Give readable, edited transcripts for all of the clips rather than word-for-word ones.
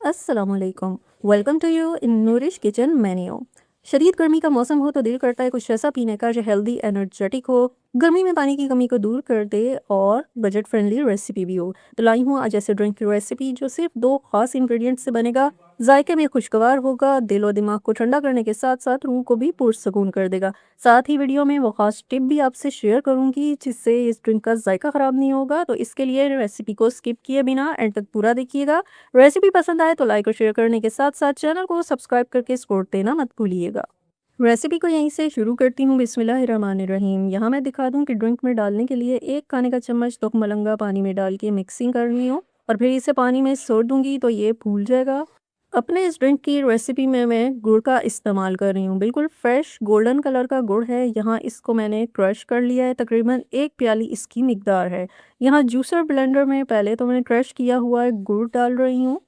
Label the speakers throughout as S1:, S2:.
S1: अस्सलामुअलैकुम। Welcome to you in Nourish Kitchen Menu. शदीद गर्मी का मौसम हो तो दिल करता है कुछ ऐसा पीने का जो हेल्दी एनर्जेटिक हो, गर्मी में पानी की कमी को दूर कर दे और बजट फ्रेंडली रेसिपी भी हो। तो लाई हूँ आज ऐसे ड्रिंक की रेसिपी जो सिर्फ दो खास इंग्रेडिएंट से बनेगा, जायके में खुशगवार होगा, दिल और दिमाग को ठंडा करने के साथ साथ रूह को भी पुरसकून कर देगा। साथ ही वीडियो में वो खास टिप भी आपसे शेयर करूंगी जिससे इस ड्रिंक का जायका ख़राब नहीं होगा। तो इसके लिए रेसिपी को स्किप किए बिना एंड तक पूरा देखिएगा। रेसिपी पसंद आए तो लाइक और शेयर करने के साथ साथ चैनल को सब्सक्राइब करके सपोर्ट देना मत भूलिएगा। रेसिपी को यहीं से शुरू करती हूँ। बिस्मिल्लाहिर्रहमानिर्रहीम। यहाँ मैं दिखा दूँ कि ड्रिंक में डालने के लिए 1 खाने का चम्मच तो मलंगा पानी में डाल के मिक्सिंग करनी हो और फिर इसे पानी में छोड़ दूंगी तो ये फूल जाएगा। अपने इस ड्रिंक की रेसिपी में मैं गुड़ का इस्तेमाल कर रही हूँ। बिल्कुल फ्रेश गोल्डन कलर का गुड़ है। यहाँ इसको मैंने क्रश कर लिया है। तकरीबन 1 प्याली इसकी मिकदार है। यहाँ जूसर ब्लेंडर में पहले तो मैंने क्रश किया हुआ है गुड़ डाल रही हूँ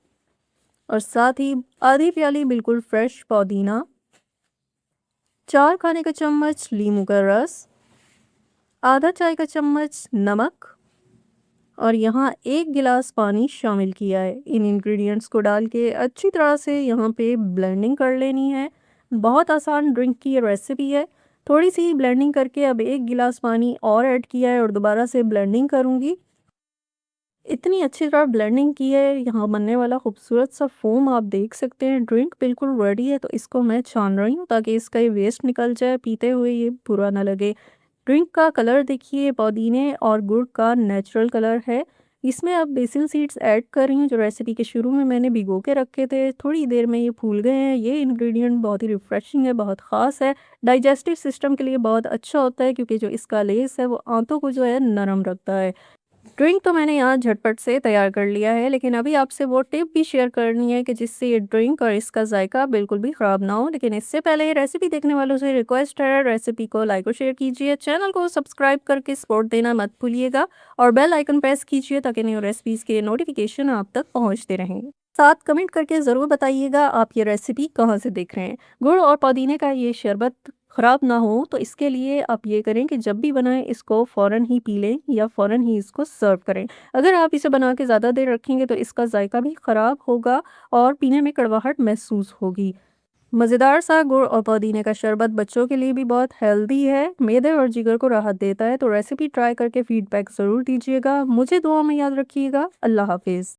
S1: और साथ ही आधी प्याली बिल्कुल फ्रेश पुदीना, 4 खाने का चम्मच नींबू का रस, आधा चाय का चम्मच नमक और यहाँ 1 गिलास पानी शामिल किया है। इन इंग्रेडिएंट्स को डाल के अच्छी तरह से यहाँ पे ब्लेंडिंग कर लेनी है। बहुत आसान ड्रिंक की ये रेसिपी है। थोड़ी सी ब्लेंडिंग करके अब 1 गिलास पानी और ऐड किया है और दोबारा से ब्लेंडिंग करूँगी। इतनी अच्छी तरह ब्लेंडिंग की है, यहाँ बनने वाला खूबसूरत सा फोम आप देख सकते हैं। ड्रिंक बिल्कुल रेडी है तो इसको मैं छान रही हूँ ताकि इसका ये वेस्ट निकल जाए, पीते हुए ये बुरा ना लगे। ड्रिंक का कलर देखिए, पुदीने और गुड़ का नेचुरल कलर है। इसमें अब बेसिल सीड्स ऐड कर रही हूँ जो रेसिपी के शुरू में मैंने भिगो के रखे थे। थोड़ी देर में ये फूल गए हैं। ये इंग्रेडिएंट बहुत ही रिफ्रेशिंग है, बहुत ख़ास है। डाइजेस्टिव सिस्टम के लिए बहुत अच्छा होता है क्योंकि जो इसका लेस है वो आंतों को जो है नरम रखता है। ड्रिंक तो मैंने यहाँ झटपट से तैयार कर लिया है, लेकिन अभी आपसे वो टिप भी शेयर करनी है कि जिससे ये ड्रिंक और इसका जायका बिल्कुल भी ख़राब ना हो। लेकिन इससे पहले ये रेसिपी देखने वालों से रिक्वेस्ट है, रेसिपी को लाइक और शेयर कीजिए, चैनल को सब्सक्राइब करके सपोर्ट देना मत भूलिएगा और बेल आइकन प्रेस कीजिए ताकि न्यू रेसिपीज़ के नोटिफिकेशन आप तक पहुँचते रहें। साथ कमेंट करके ज़रूर बताइएगा आप ये रेसिपी कहाँ से देख रहे हैं। गुड़ और पुदीने का ये शरबत ख़राब ना हो तो इसके लिए आप ये करें कि जब भी बनाएं इसको फ़ौरन ही पी लें या फ़ौरन ही इसको सर्व करें। अगर आप इसे बना के ज़्यादा देर रखेंगे तो इसका जायका भी ख़राब होगा और पीने में कड़वाहट महसूस होगी। मज़ेदार सा गुड़ और पुदीने का शरबत बच्चों के लिए भी बहुत हेल्दी है, मैदे और जिगर को राहत देता है। तो रेसिपी ट्राई करके फीडबैक ज़रूर दीजिएगा। मुझे दुआ में याद रखिएगा। अल्लाह हाफिज़।